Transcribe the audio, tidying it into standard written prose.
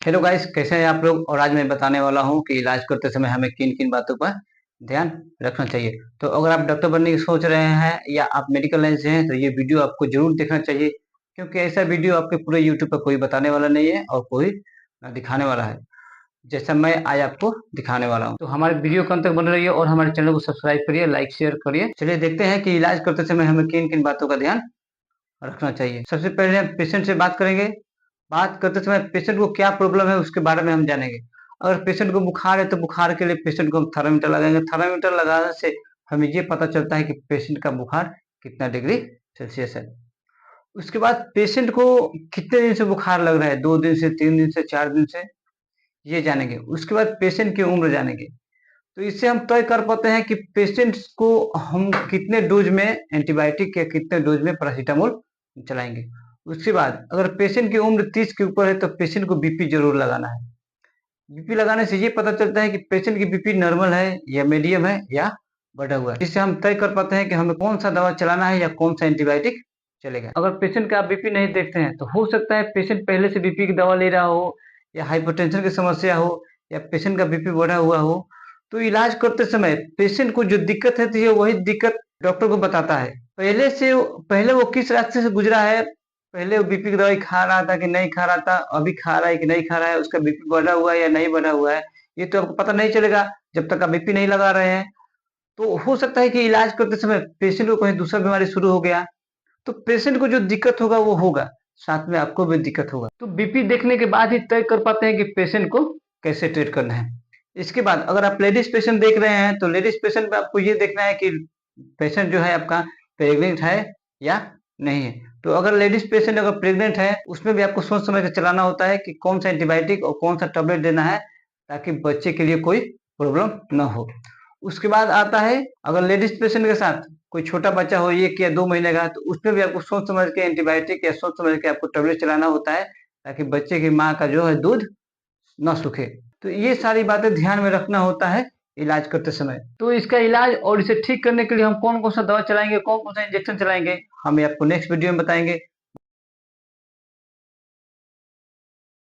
Hello guys, कैसे हैं आप लोग। और आज मैं बताने वाला हूं कि इलाज करते समय हमें किन किन बातों पर ध्यान रखना चाहिए। तो अगर आप डॉक्टर बनने की सोच रहे हैं या आप मेडिकल लाइन से हैं तो ये वीडियो आपको जरूर देखना चाहिए, क्योंकि ऐसा वीडियो आपके पूरे यूट्यूब पर कोई बताने वाला नहीं है और कोई ना दिखाने वाला है, जैसा मैं आज आपको दिखाने वाला हूँ। तो हमारे वीडियो को अंत तक बने रहिए और हमारे चैनल को सब्सक्राइब करिए, लाइक शेयर करिए। चलिए देखते हैं कि इलाज करते समय हमें किन किन बातों का ध्यान रखना चाहिए। सबसे पहले हम पेशेंट से बात करेंगे। बात करते समय पेशेंट को क्या प्रॉब्लम है उसके बारे में हम जानेंगे। अगर पेशेंट को बुखार है तो बुखार के लिए पेशेंट को हम थर्मामीटर लगाएंगे। थर्मामीटर लगाने से हमें ये पता चलता है कि पेशेंट का बुखार कितना डिग्री सेल्सियस है। उसके बाद पेशेंट को कितने दिन से बुखार लग रहा है, 2 दिन से, 3 दिन से, 4 दिन से, ये जानेंगे। उसके बाद पेशेंट की उम्र जानेंगे। तो इससे हम तय कर पाते हैं कि पेशेंट्स को हम कितने डोज में एंटीबायोटिक या कितने डोज में पैरासीटामोल चलाएंगे। उसके बाद अगर पेशेंट की उम्र 30 के ऊपर है तो पेशेंट को बीपी जरूर लगाना है। बीपी लगाने से ये पता चलता है कि पेशेंट की बीपी नॉर्मल है या मीडियम है या बढ़ा हुआ है। इससे हम तय कर पाते हैं कि हमें कौन सा दवा चलाना है या कौन सा एंटीबायोटिक चलेगा। अगर पेशेंट का आप बीपी नहीं देखते हैं तो हो सकता है पेशेंट पहले से बीपी की दवा ले रहा हो, या हाइपरटेंशन की समस्या हो, या पेशेंट का बीपी बढ़ा हुआ हो। तो इलाज करते समय पेशेंट को जो दिक्कत है वही दिक्कत डॉक्टर को बताता है। पहले वो किस रास्ते से गुजरा है, पहले वो बीपी की दवाई खा रहा था कि नहीं खा रहा था, अभी खा रहा है कि नहीं खा रहा है, उसका बीपी बढ़ा हुआ है या नहीं बढ़ा हुआ है, ये तो आपको पता नहीं चलेगा जब तक आप बीपी नहीं लगा रहे हैं। तो हो सकता है कि इलाज करते समय पेशेंट को कहीं दूसरा बीमारी शुरू हो गया, तो पेशेंट को जो दिक्कत होगा वो होगा, साथ में आपको भी दिक्कत होगा। तो बीपी देखने के बाद ही तय कर पाते हैं कि पेशेंट को कैसे ट्रीट करना है। इसके बाद अगर आप लेडीज पेशेंट देख रहे हैं तो लेडीज पेशेंट में आपको ये देखना है कि पेशेंट जो है आपका प्रेग्नेंट है या नहीं है। तो अगर लेडीज पेशेंट अगर प्रेग्नेंट है उसमें भी आपको सोच समझ कर चलाना होता है कि कौन सा एंटीबायोटिक और कौन सा टैबलेट देना है, ताकि बच्चे के लिए कोई प्रॉब्लम ना हो। उसके बाद आता है अगर लेडीज पेशेंट के साथ कोई छोटा बच्चा हो, 1 या 2 महीने का, तो उसमें भी आपको सोच समझ के एंटीबायोटिक या सोच समझ के आपको टैबलेट चलाना होता है, ताकि बच्चे की माँ का जो है दूध न सूखे। तो ये सारी बातें ध्यान में रखना होता है इलाज करते समय। तो इसका इलाज और इसे ठीक करने के लिए हम कौन कौन सा दवा चलाएंगे, कौन कौन सा इंजेक्शन चलाएंगे, हम ये आपको नेक्स्ट वीडियो में बताएंगे।